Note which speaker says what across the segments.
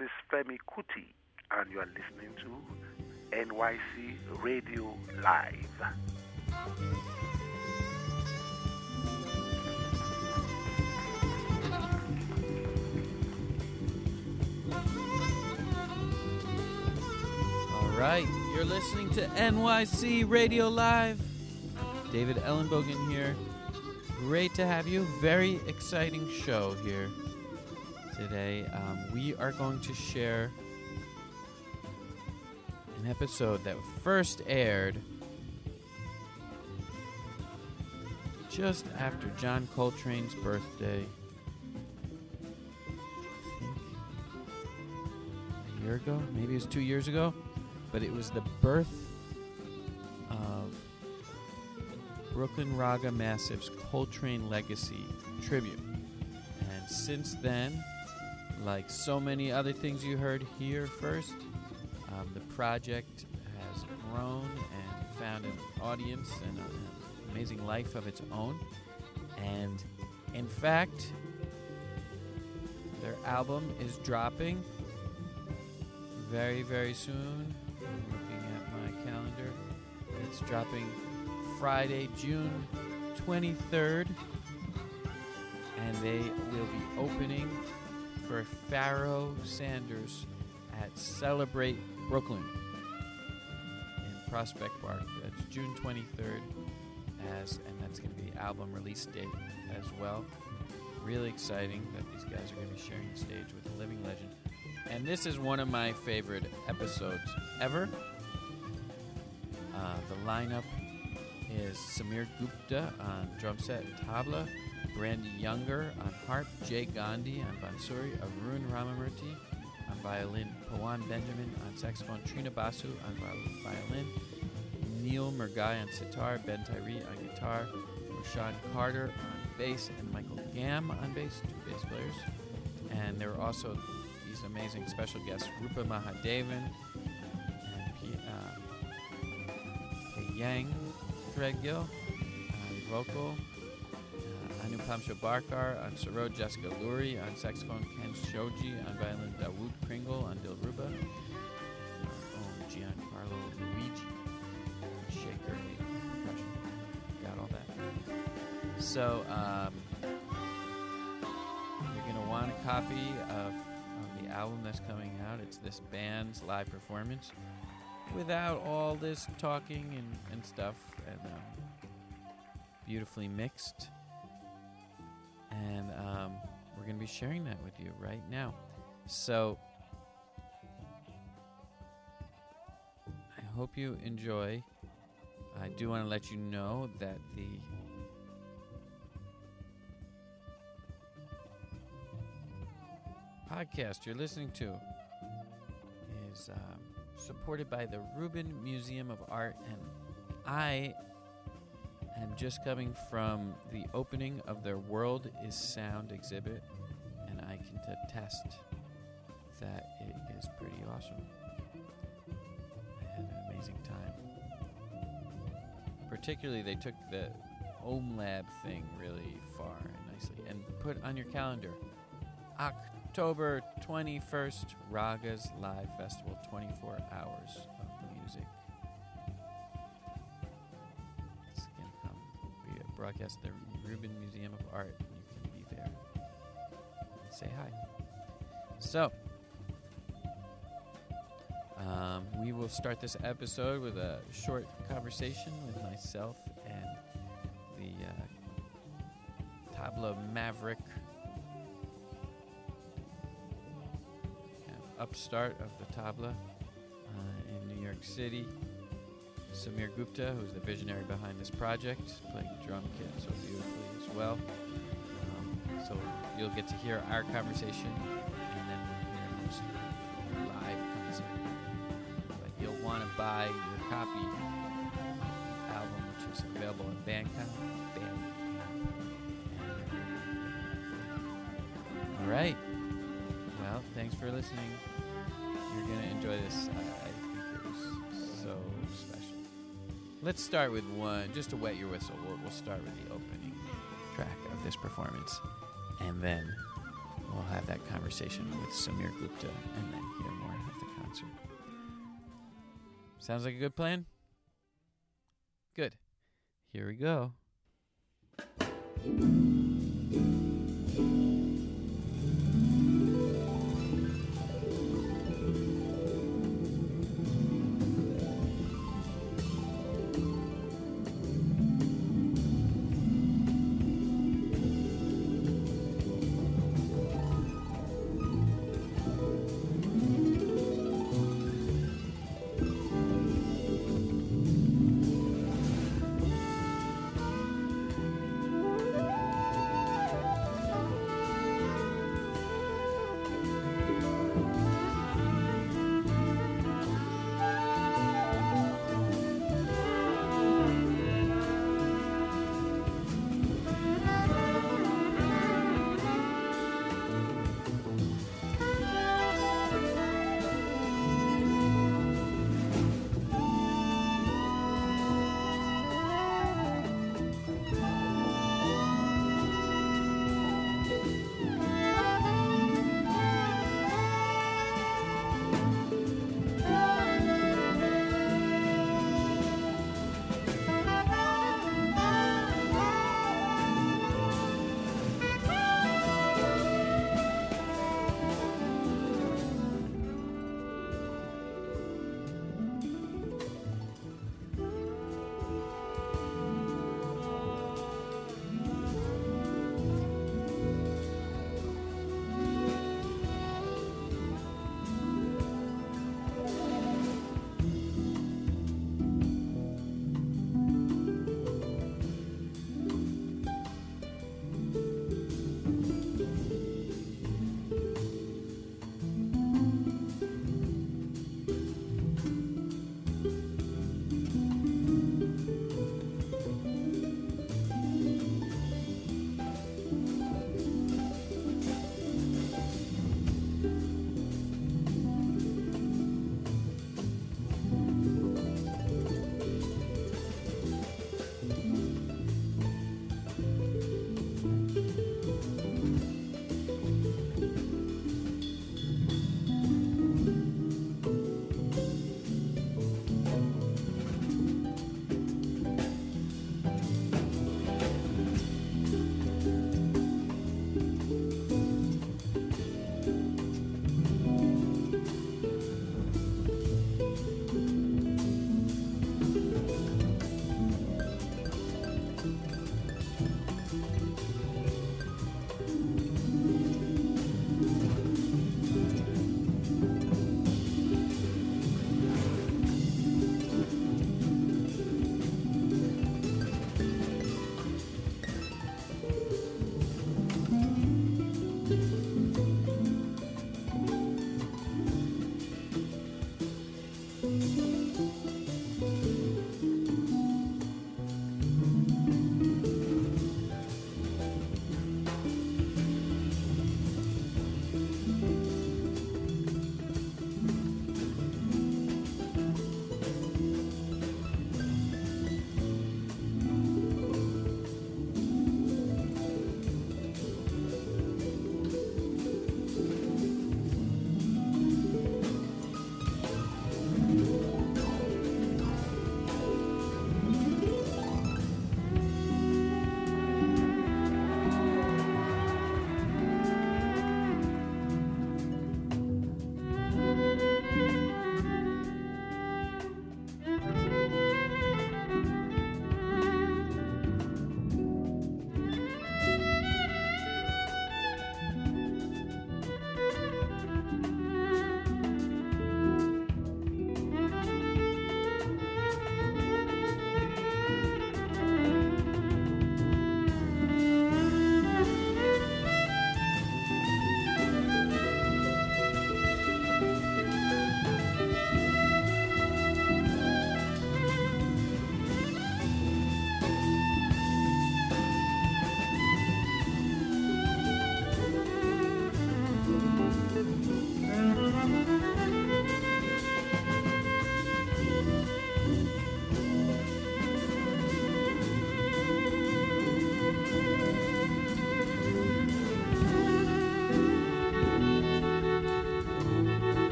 Speaker 1: is Femi Kuti, and you are listening to NYC Radio Live.
Speaker 2: All right, you're listening to NYC Radio Live. David Ellenbogen here. Great to have you. Very exciting show here today. We are going to share an episode that first aired just after John Coltrane's birthday. I think a year ago, maybe it was 2 years ago, but it was the birth of Brooklyn Raga Massiv's Coltrane Legacy Tribute. And since then, like so many other things you heard here first, the project has grown and found an audience and an amazing life of its own. And in fact, their album is dropping very, very soon. I'm looking at my calendar. It's dropping Friday, June 23rd, and they will be opening for Pharoah Sanders at Celebrate Brooklyn in Prospect Park. That's June 23rd, and that's going to be the album release date as well. Really exciting that these guys are going to be sharing the stage with a living legend. And this is one of my favorite episodes ever. The lineup is Sameer Gupta on Drumset and Tabla, Brandee Younger on Harp, Jay Gandhi on Bansuri, Arun Ramamurthy on Violin, Pawan Benjamin on saxophone, Trina Basu on Violin, Neel Murgai on Sitar, Tyree on guitar, Rashaan Carter on bass, and Michael Gam on bass, two bass players. And there were also these amazing special guests, Roopa Mahadevan and Yang Threadgill on vocal, Anupam Barkar on Sarod, Jessica Lurie on saxophone, Ken Shoji on violin, Dawood Kringle on Dilruba, our own Giancarlo Luigi on shaker, percussion. Got all that. So you're going to want a copy of the album that's coming out. It's this band's live performance without all this talking and stuff, and beautifully mixed. And we're going to be sharing that with you right now. So I hope you enjoy. I do want to let you know that the podcast you're listening to is supported by the Rubin Museum of Art, and I am just coming from the opening of their World is Sound exhibit, and I can attest that it is pretty awesome. I had an amazing time. Particularly, they took the Ohm Lab thing really far and nicely, and put on your calendar October 21st, Raga's Live Festival, 24 hours of music. It's going to come be a broadcast at the Rubin Museum of Art. You can be there and say hi. So, we will start this episode with a short conversation with myself and the Tabla Maverick upstart of the Tabla in New York City, Sameer Gupta, who's the visionary behind this project, playing the drum kit so beautifully as well. So you'll get to hear our conversation, and then we'll hear most live concert. But you'll want to buy your copy of the album, which is available on Bandcamp. All right. Well, thanks for listening. You're going to enjoy this. I think it was so special. Let's start with one, just to wet your whistle. We'll start with the opening track of this performance, and then we'll have that conversation with Sameer Gupta and then hear more of the concert. Sounds like a good plan? Good. Here we go.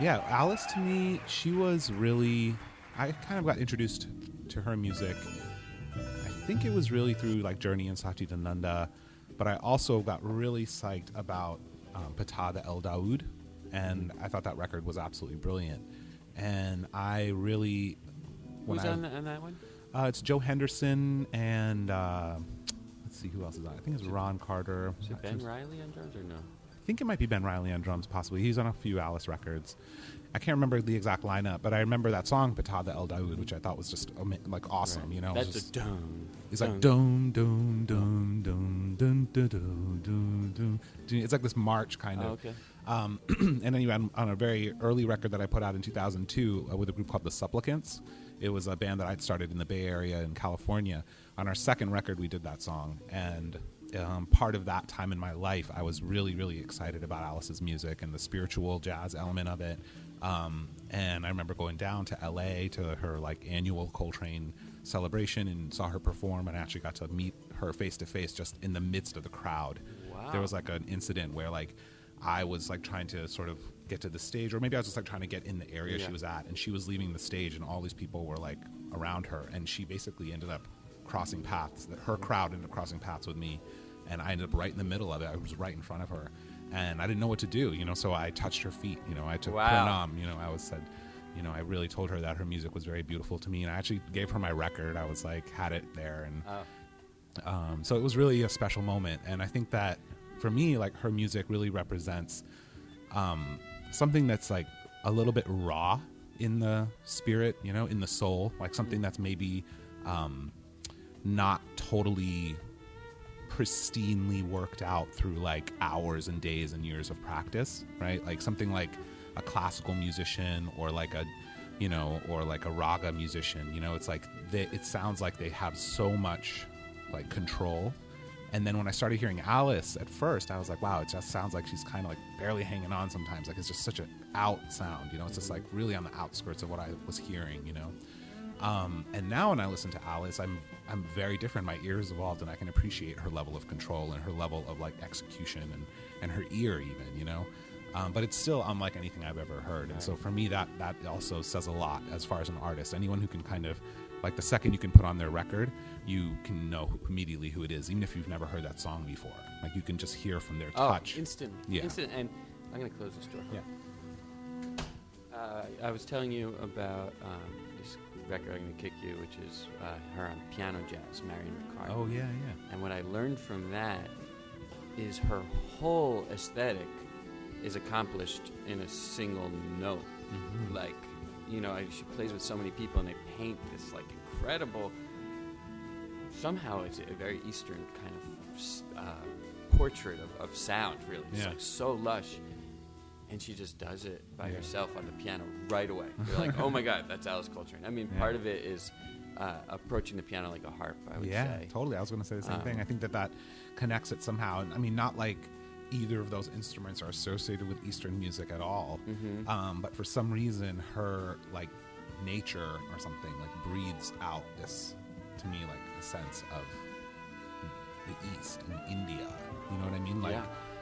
Speaker 3: Yeah, Alice to me, she was really. I kind of got introduced to her music. I think it was really through like Journey and Satchidananda, but I also got really psyched about Patada El Daoud, and I thought that record was absolutely brilliant. And I really.
Speaker 2: Who's on that one?
Speaker 3: It's Joe Henderson and let's see who else is on. I think it's Ron Carter.
Speaker 2: Is it Ben Riley on drums or no?
Speaker 3: I think it might be Ben Riley on drums, possibly. He's on a few Alice records. I can't remember the exact lineup, but I remember that song Patada El Daoud, which I thought was just like awesome.
Speaker 2: Right.
Speaker 3: You know,
Speaker 2: That's a dum.
Speaker 3: It's like dum dum dum dum dum dum dum dum. It's like this march kind of.
Speaker 2: Oh, okay.
Speaker 3: And then you had on a very early record that I put out in 2002 with a group called The Supplicants. It was a band that I'd started in the Bay Area in California. On our second record, we did that song, and part of that time in my life, I was really, really excited about Alice's music and the spiritual jazz element of it. And I remember going down to LA to her like annual Coltrane celebration and saw her perform, and I actually got to meet her face to face just in the midst of the crowd.
Speaker 2: Wow.
Speaker 3: There was like an incident where like I was like trying to sort of get to the stage, or maybe I was just like trying to get in the area she was at, and she was leaving the stage and all these people were like around her, and she basically ended up crossing paths. Her crowd ended up crossing paths with me, and I ended up right in the middle of it. I was right in front of her, and I didn't know what to do, you know, so I touched her feet, you know, I took pranam, you know, I said, you know, I really told her that her music was very beautiful to me, and I actually gave her my record. I was like, had it there, and so it was really a special moment, and I think that for me, like, her music really represents something that's like a little bit raw in the spirit, you know, in the soul, like something that's maybe not totally pristinely worked out through like hours and days and years of practice, right? Like something like a classical musician or like a, you know, or like a raga musician, you know, it's like it sounds like they have so much like control. And then when I started hearing Alice at first, I was like, wow, it just sounds like she's kind of like barely hanging on sometimes. Like it's just such an out sound, you know, it's just like really on the outskirts of what I was hearing, you know. And now when I listen to Alice, I'm very different. My ears evolved, and I can appreciate her level of control and her level of like execution and her ear even, you know. But it's still unlike anything I've ever heard. And so for me, that also says a lot as far as an artist. Anyone who can kind of, like the second you can put on their record, you can know immediately who it is, even if you've never heard that song before. Like you can just hear from their touch.
Speaker 2: Instant.
Speaker 3: Yeah.
Speaker 2: Instant. And I'm going to close this door.
Speaker 3: Yeah.
Speaker 2: I was telling you about this record I'm going to kick you, which is her on piano jazz, Marion McCartney.
Speaker 3: Oh, yeah, yeah.
Speaker 2: And what I learned from that is her whole aesthetic is accomplished in a single note. Mm-hmm. Like, you know, she plays with so many people, and they paint this like incredible. Somehow, it's a very Eastern kind of portrait of sound. Really, it's like so lush, and she just does it by herself on the piano right away. You're like, oh my God, that's Alice Coltrane. I mean, part of it is approaching the piano like a harp. I would say.
Speaker 3: Yeah, totally. I was going to say the same thing. I think that connects it somehow. And I mean, not like either of those instruments are associated with Eastern music at all. Mm-hmm. But for some reason, her like nature or something like breathes out this, to me, like a sense of the East and India. You know what I mean? Like,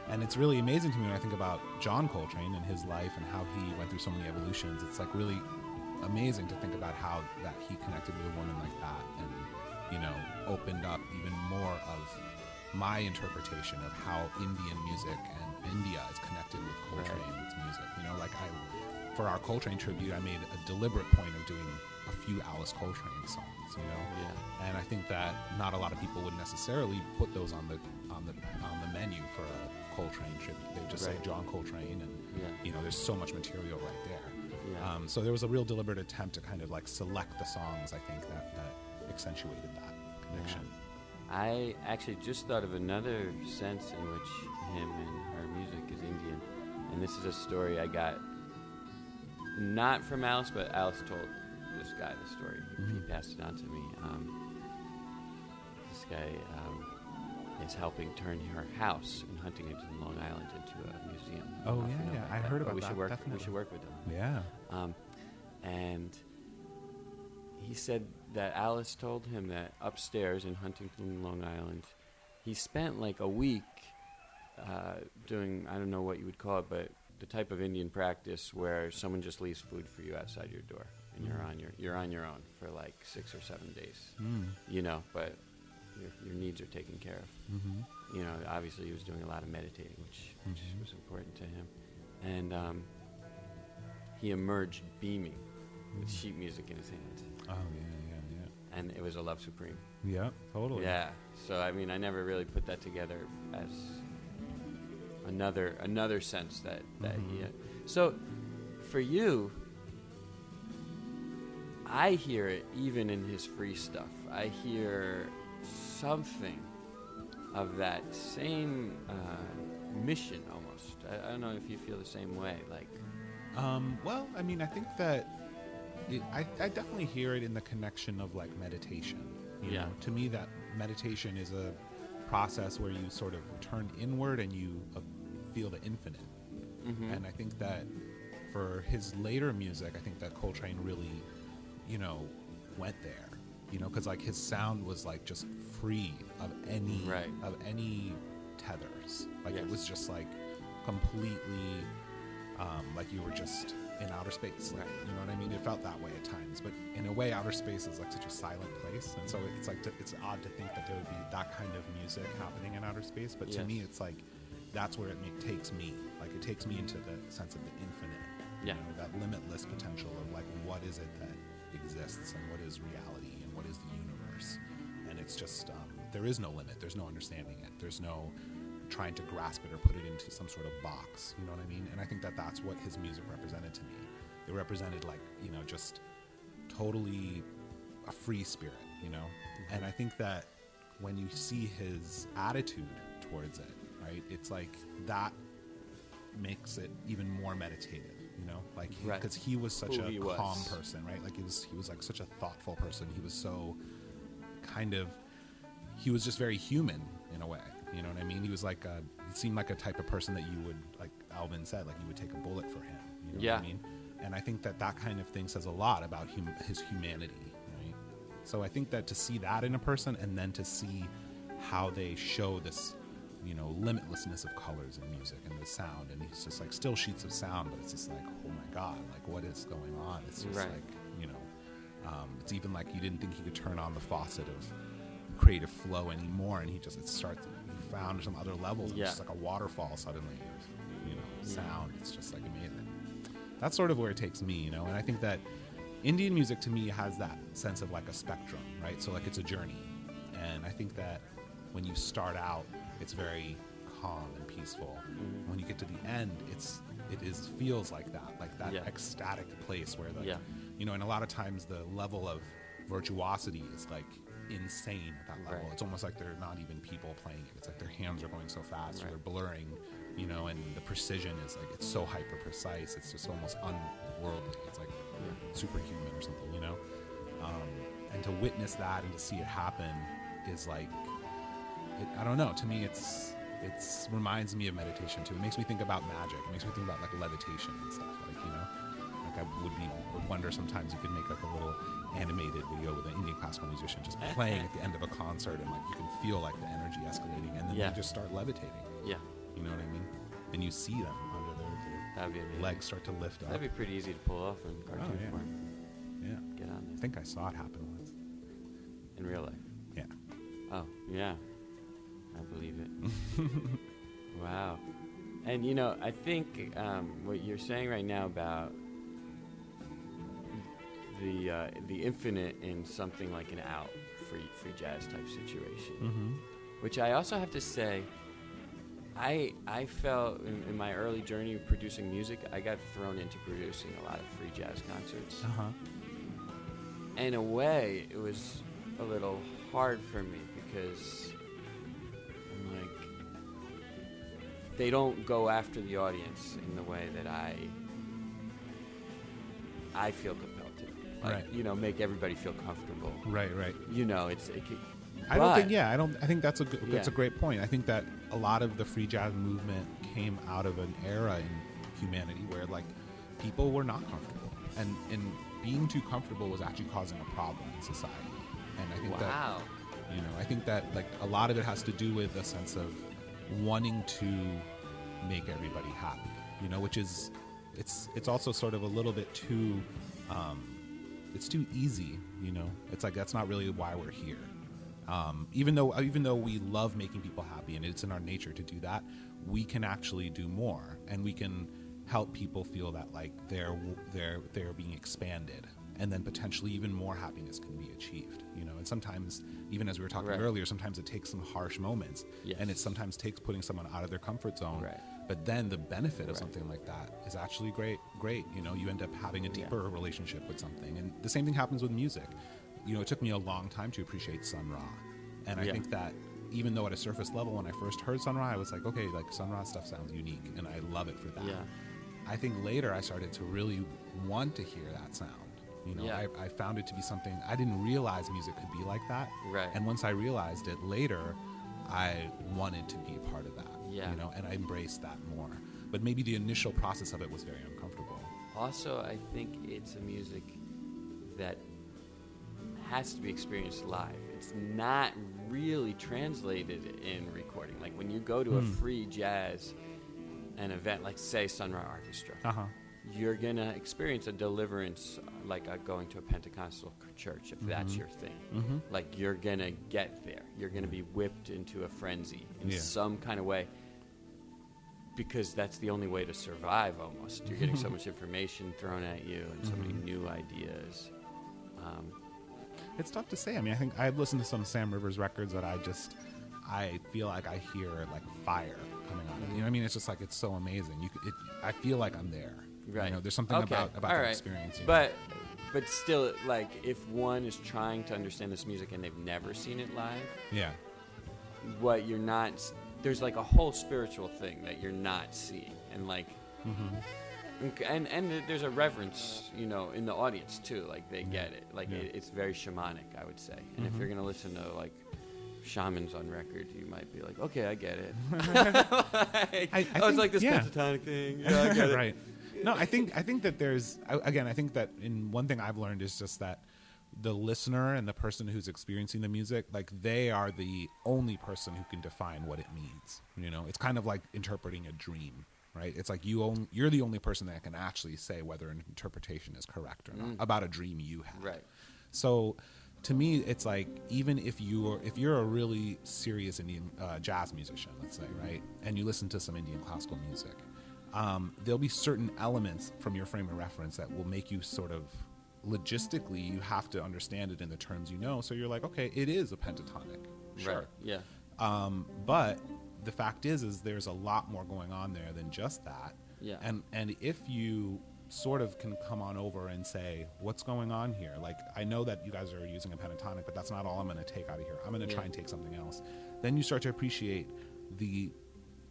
Speaker 3: and it's really amazing to me when I think about John Coltrane and his life and how he went through so many evolutions. It's like really amazing to think about how that he connected with a woman like that, and you know, opened up even more of my interpretation of how Indian music and India is connected with Coltrane's music. You know, like for our Coltrane tribute, I made a deliberate point of doing a few Alice Coltrane songs, you know. Yeah. And I think that not a lot of people would necessarily put those on the menu for a Coltrane tribute. They just say John Coltrane, and you know, there's so much material right there. Yeah. So there was a real deliberate attempt to kind of like select the songs, I think, that accentuated that connection.
Speaker 2: Yeah. I actually just thought of another sense in which him and her music is Indian, and this is a story I got not from Alice, but Alice told this guy the story. He passed it on to me. This guy is helping turn her house in Huntington, Long Island, into a museum.
Speaker 3: Oh yeah, I heard about that.
Speaker 2: We should work with them.
Speaker 3: Yeah.
Speaker 2: And he said that Alice told him that upstairs in Huntington, Long Island, he spent like a week doing, I don't know what you would call it, but
Speaker 4: the type of Indian practice where someone just leaves food for you outside your door, and you're on your own for like 6 or 7 days. You know, but your needs are taken care of. You know, obviously he was doing a lot of meditating, which was important to him, and he emerged beaming with sheet music in his hands.
Speaker 3: Oh yeah.
Speaker 4: And it was a love supreme.
Speaker 3: Yeah, totally.
Speaker 4: Yeah. So I mean, I never really put that together as another sense that he had. So for you, I hear it even in his free stuff. I hear something of that same mission almost. I don't know if you feel the same way. Like,
Speaker 3: well, I mean, I think that I definitely hear it in the connection of like meditation. You know, to me, that meditation is a process where you sort of turn inward and you feel the infinite. And I think that for his later music, I think that Coltrane really, you know, went there. You know, because like his sound was like just free of any tethers. Like it was just like completely like you were just in outer space. Like, you know what I mean? It felt that way at times, but in a way, outer space is like such a silent place, and so it's like it's odd to think that there would be that kind of music happening in outer space. But to me, it's like that's where it takes me. Like it takes me into the sense of the infinite. You know, that limitless potential of like what is it that exists and what is reality and what is the universe. And it's just there is no limit. There's no understanding it. There's no trying to grasp it or put it into some sort of box. You know what I mean? And I think that that's what his music represented to me. It represented like, you know, just totally a free spirit, you know? And I think that when you see his attitude towards it, right, it's like that makes it even more meditative, you know? Like, because he was such a calm person, right? Like he was like such a thoughtful person. He was so he was just very human in a way. You know what I mean? He was like he seemed like a type of person that you would, like Alvin said, like you would take a bullet for him. You know what I mean? And I think that that kind of thing says a lot about his humanity, right? So I think that to see that in a person and then to see how they show this, you know, limitlessness of colors in music and the sound, and it's just like still sheets of sound, but it's just like, oh my God, like what is going on? It's just like, you know, it's even like you didn't think he could turn on the faucet of creative flow anymore, and he found some other levels. It's just like a waterfall suddenly of, you know, sound. It's just like amazing. That's sort of where it takes me, you know. And I think that Indian music to me has that sense of like a spectrum, right? So like it's a journey, and I think that when you start out, it's very calm and peaceful. When you get to the end, it feels like that ecstatic place where you know, and a lot of times the level of virtuosity is like insane at that level. It's almost like they're not even people playing it. It's like their hands are going so fast, or they're blurring, you know, and the precision is like, it's so hyper precise. It's just almost unworldly. It's like superhuman or something, you know? And to witness that and to see it happen is like, I don't know, to me it's reminds me of meditation too. It makes me think about magic. It makes me think about like levitation and stuff, like, you know, like I would wonder sometimes you could make like a little animated video with an Indian classical musician just playing at the end of a concert, and like you can feel like the energy escalating, and then they just start levitating. You know what I mean? And you see them under their legs start to lift up.
Speaker 4: That'd be pretty easy to pull off in cartoon form.
Speaker 3: Yeah.
Speaker 4: Get on there.
Speaker 3: I think I saw it happen once.
Speaker 4: In real life?
Speaker 3: Yeah.
Speaker 4: Oh, yeah. I believe it. Wow. And, you know, I think what you're saying right now about the infinite in something like an out free jazz type situation, which I also have to say, I felt in my early journey of producing music, I got thrown into producing a lot of free jazz concerts. In a way, it was a little hard for me because I'm like, they don't go after the audience in the way that I feel compelled to. Like, you know, make everybody feel comfortable. Right. You know, I think that's a great point. I think that a lot of the free jazz movement came out of an era in humanity where like people were not comfortable, and being too comfortable was actually causing a problem in society. And I think that, you know, I think that like a lot of it has to do with a sense of wanting to make everybody happy.
Speaker 3: you know, which is it's also sort of a little bit too it's too easy, you know. It's like that's not really why we're here. Even though we love making people happy and it's in our nature to do that, we can actually do more, and we can help people feel that like they're being expanded, and then potentially even more happiness can be achieved, you know. And sometimes, even as we were talking earlier, sometimes it takes some harsh moments, and it sometimes takes putting someone out of their comfort zone. But then the benefit of something like that is actually great. You know, you end up having a deeper relationship with something. And the same thing happens with music. You know, it took me a long time to appreciate Sun Ra. And I think that even though at a surface level, when I first heard Sun Ra, I was like, okay, like Sun Ra stuff sounds unique, and I love it for that. I think later I started to really want to hear that sound. You know, I found it to be something I didn't realize music could be like that. And once I realized it later, I wanted to be a part of that. You know, and I embraced that more. But maybe the initial process of it was very uncomfortable.
Speaker 4: Also, I think it's a music that has to be experienced live. It's not really translated in recording. Like when you go to a free jazz an event, like say Sunrise Orchestra, you're gonna experience a deliverance like going to a Pentecostal church, if that's your thing. Like you're gonna get there. You're gonna be whipped into a frenzy in some kind of way, because that's the only way to survive almost. You're getting so much information thrown at you and so many new ideas.
Speaker 3: It's tough to say. I mean, I think I've listened to some Sam Rivers records that I feel like I hear like fire coming out of it. You know what I mean? It's just like, it's so amazing. I feel like I'm there. You know, there's something about that experience. You know?
Speaker 4: But still, like, if one is trying to understand this music and they've never seen it live, what you're not, there's like a whole spiritual thing that you're not seeing, and like, and there's a reverence, you know, in the audience too. Like they get it. Like it's very shamanic, I would say. And if you're gonna listen to like shamans on record, you might be like, okay, I get it. It's like this pentatonic thing. Yeah, I get it.
Speaker 3: Right. No, I think that there's, again, I think that in one thing I've learned is just that the listener and the person who's experiencing the music, like they are the only person who can define what it means. You know, it's kind of like interpreting a dream, right? It's like you're the only person that can actually say whether an interpretation is correct or not about a dream you have.
Speaker 4: Right.
Speaker 3: So to me, it's like, even if you're a really serious Indian jazz musician, let's say, right, and you listen to some Indian classical music, there'll be certain elements from your frame of reference that will make you sort of logistically, you have to understand it in the terms you know. So you're like, okay, it is a pentatonic. Sure.
Speaker 4: Right. Yeah.
Speaker 3: But the fact is there's a lot more going on there than just that.
Speaker 4: Yeah.
Speaker 3: And if you sort of can come on over and say, what's going on here? Like, I know that you guys are using a pentatonic, but that's not all I'm going to take out of here. I'm going to try and take something else. Then you start to appreciate the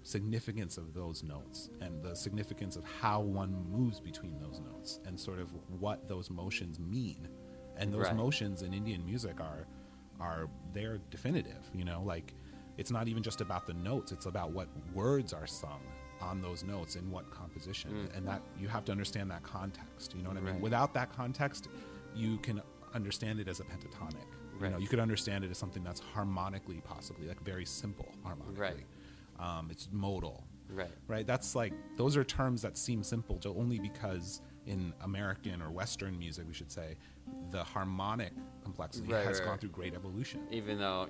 Speaker 3: significance of those notes and the significance of how one moves between those notes and sort of what those motions mean. And those motions in Indian music are they're definitive, you know, like it's not even just about the notes, it's about what words are sung on those notes in what composition. And that you have to understand that context, you know what I mean? Without that context, you can understand it as a pentatonic. You know, you could understand it as something that's harmonically, possibly like very simple harmonically. It's modal. Right. That's like, those are terms that seem simple only because in American or Western music, we should say, the harmonic complexity has gone through great evolution.
Speaker 4: Even though,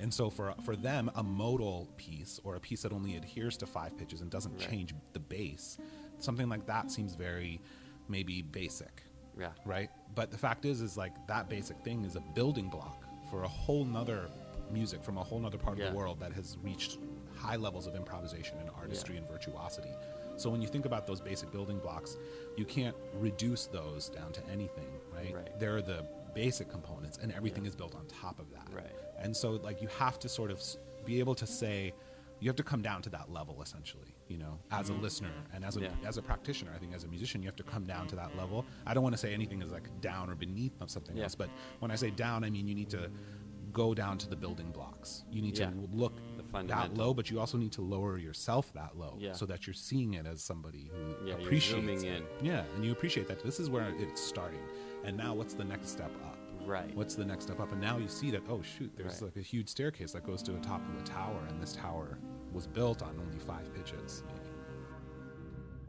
Speaker 3: And so for them, a modal piece, or a piece that only adheres to 5 pitches and doesn't change the bass, something like that seems very maybe basic. Right? But the fact is like that basic thing is a building block for a whole nother music from a whole nother part of the world that has reached high levels of improvisation and artistry and virtuosity. So when you think about those basic building blocks, you can't reduce those down to anything, right? They're the basic components, and everything is built on top of that. And so like you have to sort of be able to say, you have to come down to that level essentially, you know, as a listener and as a practitioner. I think as a musician, you have to come down to that level. I don't want to say anything is like down or beneath of something else, but when I say down, I mean you need to go down to the building blocks. You need to look that low, but you also need to lower yourself that low so that you're seeing it as somebody who appreciates it. And you appreciate that this is where it's starting, and now what's the next step up? What's the next step up? And now you see that, oh shoot, there's like a huge staircase that goes to the top of a tower, and this tower was built on only 5 pitches maybe.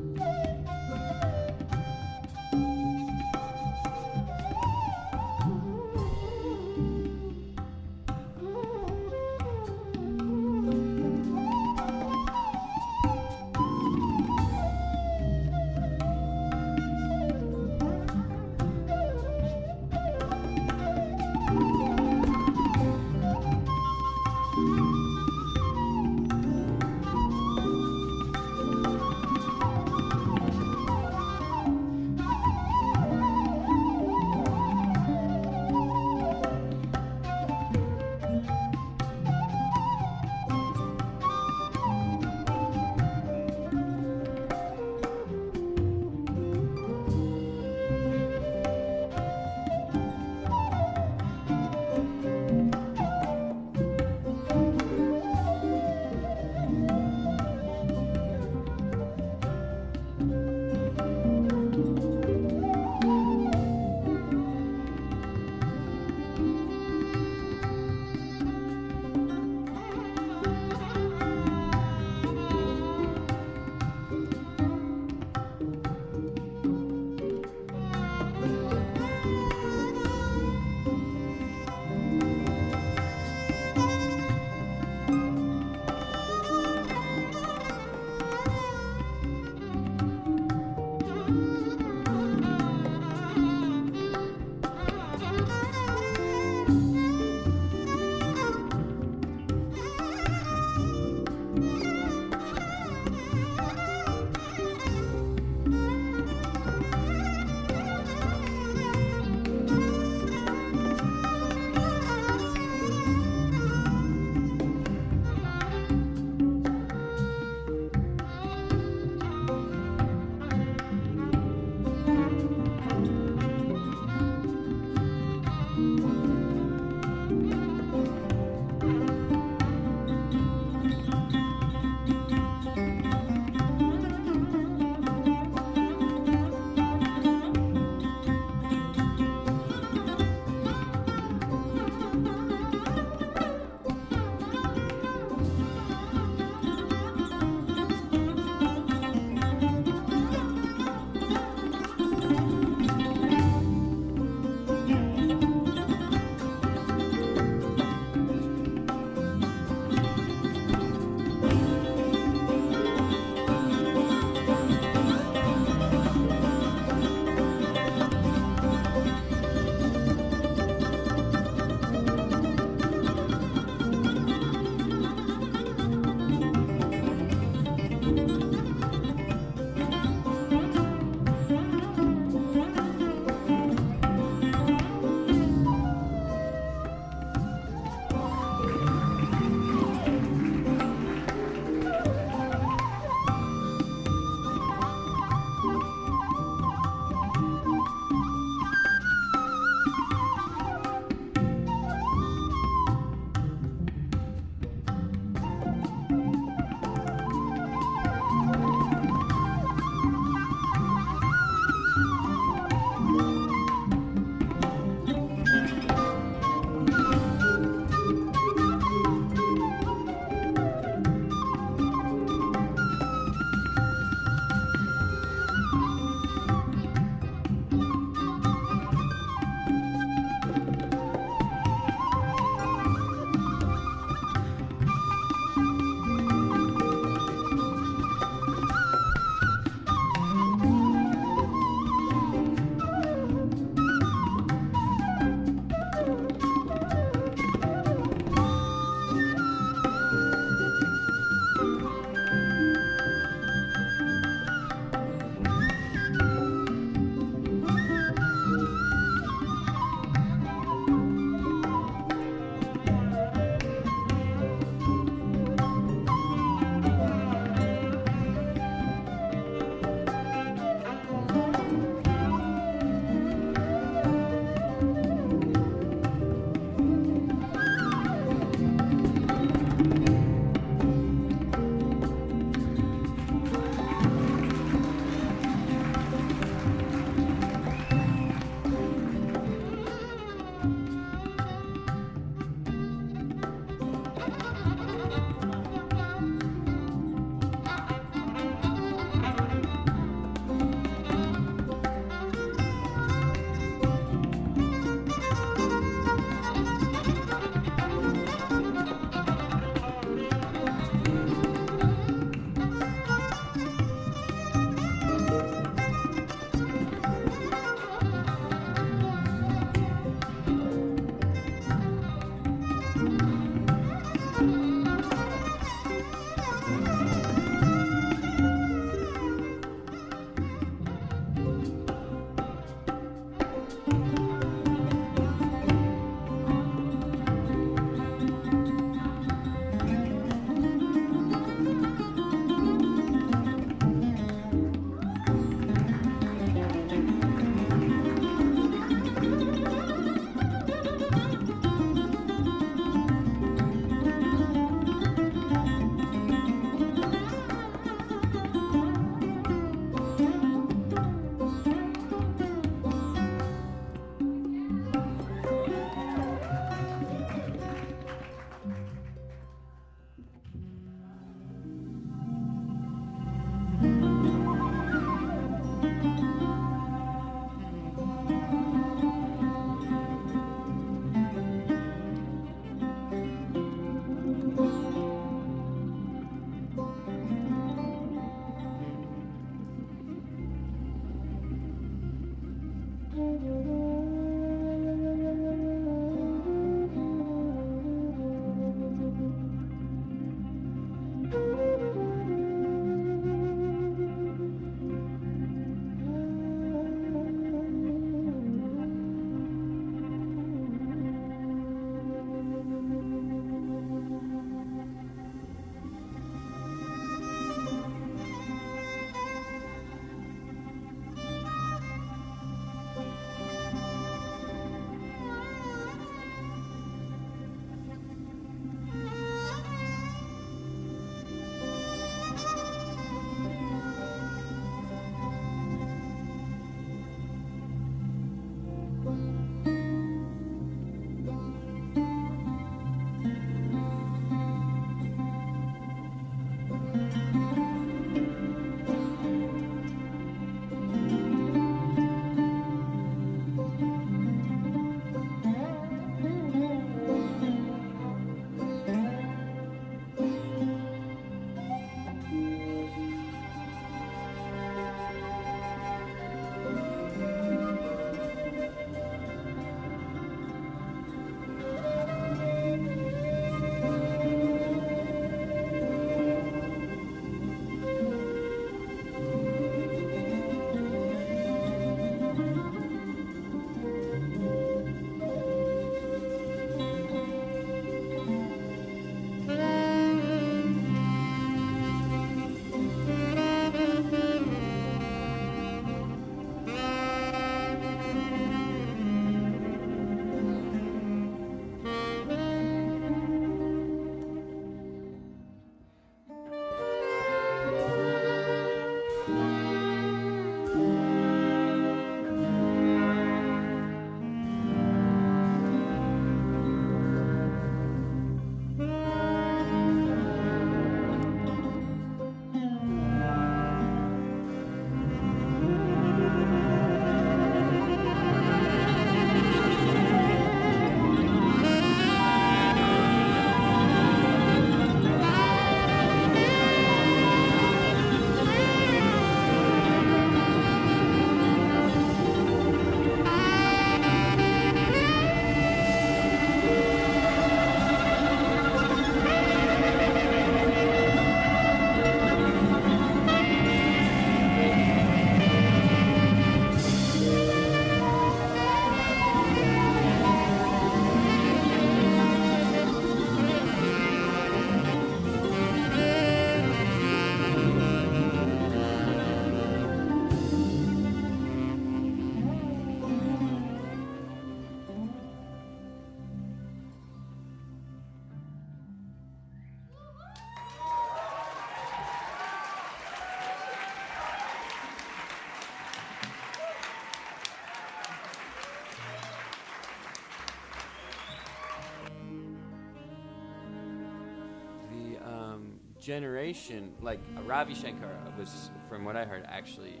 Speaker 4: generation, like Ravi Shankar was, from what I heard, actually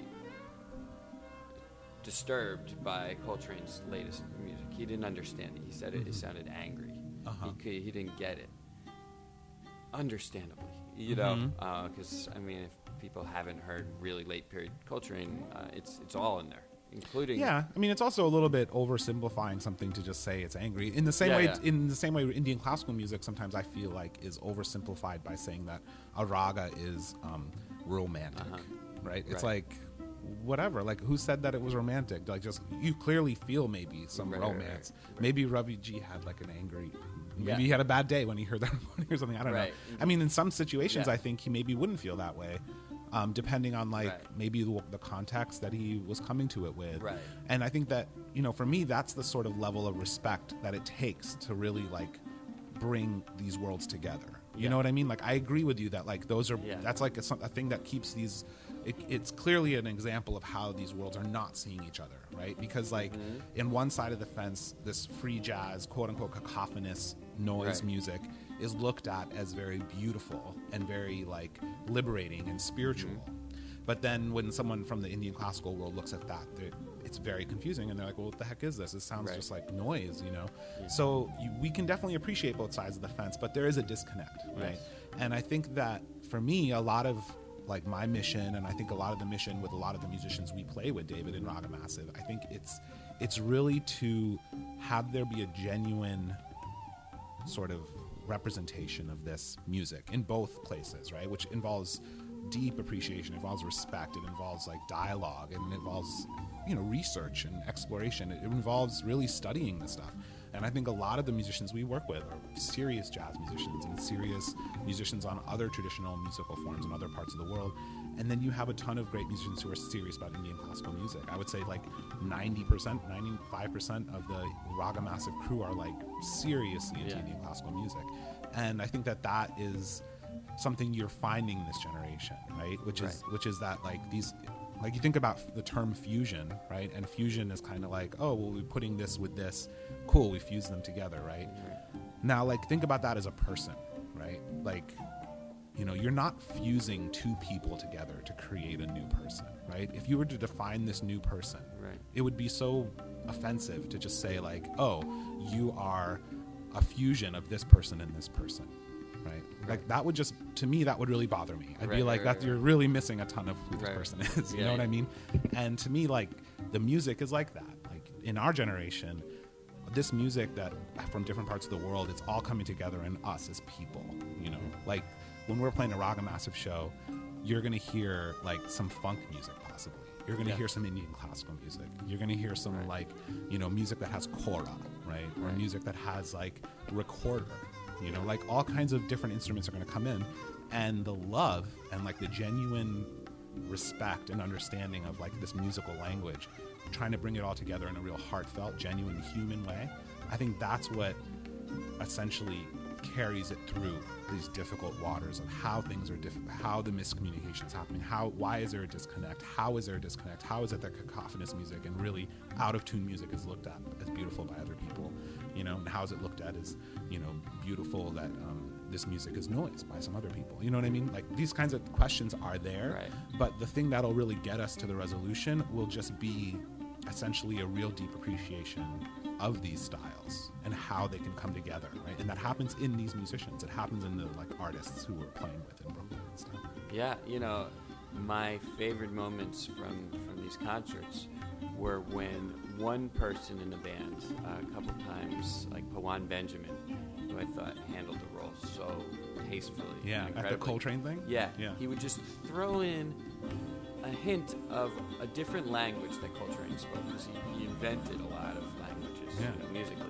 Speaker 4: disturbed by Coltrane's latest music. He didn't understand it. He said it sounded angry. He didn't get it. Understandably, you know, because I mean, if people haven't heard really late period Coltrane, it's all in there, including.
Speaker 3: Yeah, I mean, it's also a little bit oversimplifying something to just say it's angry. In the same way, in the same way, Indian classical music sometimes I feel like is oversimplified by saying that a raga is romantic, right? It's like, whatever, like who said that it was romantic? Like, just you clearly feel maybe some romance. Right. Maybe Ravi Ji had like an angry. Maybe he had a bad day when he heard that or something. I don't know. I mean, in some situations, I think he maybe wouldn't feel that way, depending on like maybe the context that he was coming to it with. Right. And I think that, you know, for me, that's the sort of level of respect that it takes to really like bring these worlds together. You know what I mean? Like, I agree with you that like those are that's like a thing that keeps these. It's clearly an example of how these worlds are not seeing each other, right? Because like in one side of the fence, this free jazz, quote unquote, cacophonous noise music is looked at as very beautiful and very like liberating and spiritual. But then when someone from the Indian classical world looks at that, it's very confusing, and they're like, well, what the heck is this? It sounds just like noise, you know? So we can definitely appreciate both sides of the fence, but there is a disconnect, right? And I think that for me, a lot of like my mission, and I think a lot of the mission with a lot of the musicians we play with, David and Raga Massive, I think it's really to have there be a genuine sort of representation of this music in both places, right? Which involves deep appreciation, involves respect, it involves like dialogue, and it involves, you know, research and exploration. It involves really studying this stuff. And I think a lot of the musicians we work with are serious jazz musicians and serious musicians on other traditional musical forms in other parts of the world. And then you have a ton of great musicians who are serious about Indian classical music. I would say like 90%, 95% of the Raga Massive crew are like seriously into Indian classical music. And I think that that is something you're finding in this generation, right? Which is that like these, like you think about the term fusion, right? And fusion is kind of like, oh, well, we're putting this with this. Cool, we fuse them together, right? Now, like, think about that as a person, right? Like, you know, you're not fusing two people together to create a new person, right? If you were to define this new person, it would be so offensive to just say like, oh, you are a fusion of this person and this person, right? Like that would just, to me, that would really bother me. I'd be like, that you're really missing a ton of who this person is. You know what I mean? And to me, like the music is like that. Like in our generation, this music that from different parts of the world, it's all coming together in us as people, you know? Like when we're playing a Raga Massive show, you're going to hear like some funk music possibly. You're going to hear some Indian classical music. You're going to hear some like, you know, music that has kora, right? Or music that has like recorder, you know, like all kinds of different instruments are going to come in, and the love and like the genuine respect and understanding of like this musical language, trying to bring it all together in a real heartfelt, genuine human way. I think that's what essentially carries it through these difficult waters of how things are how the miscommunication is happening, why is there a disconnect, how is there a disconnect, how is it that cacophonous music and really out of tune music is looked at as beautiful by other people, you know, and how is it looked at as, you know, beautiful that this music is noise by some other people, you know what I mean? Like these kinds of questions are there, but the thing that'll really get us to the resolution will just be essentially a real deep appreciation of these styles and how they can come together, right? And that happens in these musicians. It happens in the like artists who we're playing with in Brooklyn and stuff. Yeah,
Speaker 4: you know, my favorite moments from these concerts were when one person in the band, a couple times, like Pawan Benjamin, who I thought handled the role so tastefully.
Speaker 3: Yeah, at the Coltrane thing?
Speaker 4: Yeah. He would just throw in a hint of a different language that Coltrane spoke, because he invented a lot of languages, you know, musically.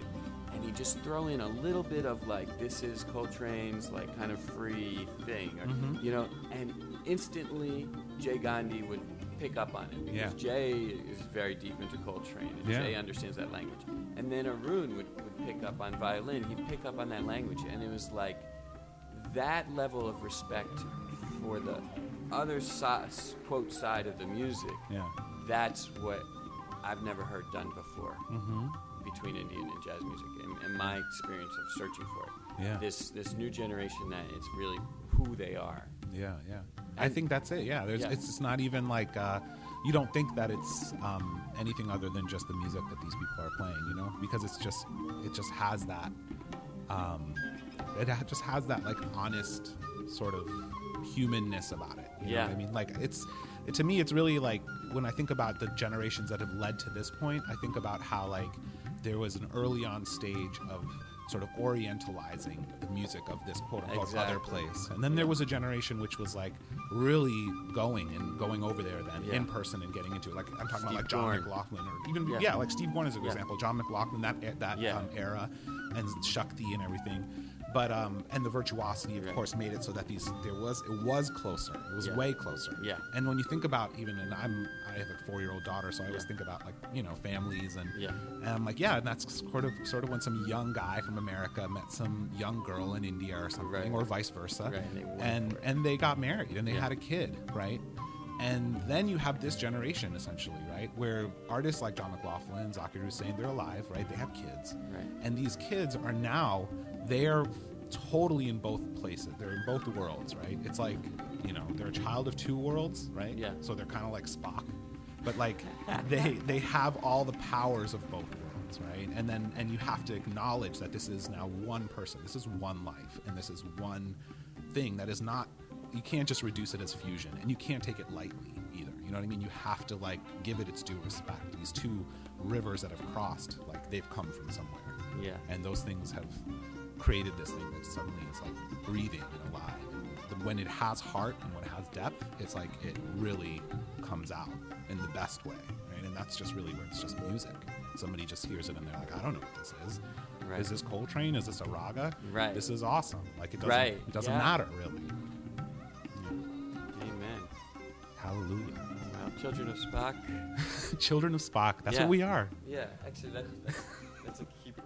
Speaker 4: And he'd just throw in a little bit of like, this is Coltrane's like kind of free thing, or, you know, and instantly Jay Gandhi would pick up on it, because Jay is very deep into Coltrane, and Jay understands that language. And then Arun would pick up on violin, he'd pick up on that language, and it was like that level of respect for the other quote side of the music. That's what I've never heard done before between Indian and jazz music, and my experience of searching for it. This new generation, that it's really who they are. I think that's it. It's not even like you don't think that it's anything other than just the music that these people are playing, you know, because it just has that just has that like honest sort of humanness about it. You know what I mean? Like to me, it's really like when I think about the generations that have led to this point, I think about how like there was an early on stage of sort of orientalizing the music of this quote unquote other place. And then there was a generation which was like really going over there then in person and getting into it. Like I'm talking about like John McLaughlin, or even like Steve Gorn is a good example. John McLaughlin, that era, and Shakti and everything. But and the virtuosity, of course, made it so that it was closer. It was way closer. And when you think about I have a 4-year-old daughter, so I always think about like, you know, families and I'm like, and that's sort of when some young guy from America met some young girl in India or something, or vice versa, and they got married and they had a kid, right? And then you have this generation, essentially, right, where artists like John McLaughlin, Zakir Hussain, they're alive, right? They have kids. And these kids are now, they're totally in both places. They're in both worlds, right? It's like, you know, they're a child of two worlds, right? So they're kind of like Spock. But, like, they have all the powers of both worlds, right? And you have to acknowledge that this is now one person. This is one life. And this is one thing that is not... You can't just reduce it as fusion, and you can't take it lightly either. You know what I mean? You have to like give it its due respect. These two
Speaker 3: rivers that have crossed, like they've come from somewhere.
Speaker 4: Yeah.
Speaker 3: And those things have created this thing that suddenly is like breathing and alive. And when it has heart and when it has depth, it's like it really comes out in the best way, right? And that's just really where it's just music. Somebody just hears it and they're like, I don't know what this is.
Speaker 4: Right.
Speaker 3: Is this Coltrane? Is this a raga?
Speaker 4: Right.
Speaker 3: This is awesome. Like it doesn't,
Speaker 4: Right.
Speaker 3: it doesn't
Speaker 4: Yeah.
Speaker 3: matter really.
Speaker 4: Amen.
Speaker 3: Hallelujah.
Speaker 4: Well, children of Spock.
Speaker 3: Children of Spock. That's
Speaker 4: Yeah.
Speaker 3: what we are.
Speaker 4: Yeah, actually, that's a keeper.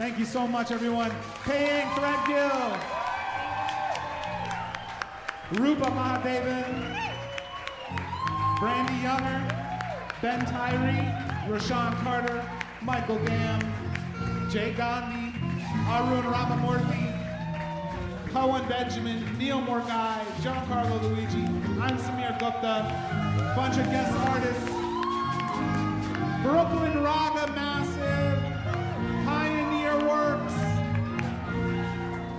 Speaker 5: Thank you so much, everyone. Paying Threadgill. Roopa Mahadevan. Brandee Younger. Ben Tyree. Rashaan Carter. Michael Gam. Jay Gandhi. Arun Ramamurthy. Pawan Benjamin. Neel Murgai. Giancarlo Luigi. I'm Sameer Gupta. Bunch of guest artists. Coltrane Raga Massive. Pioneer Works.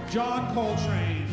Speaker 5: John Coltrane.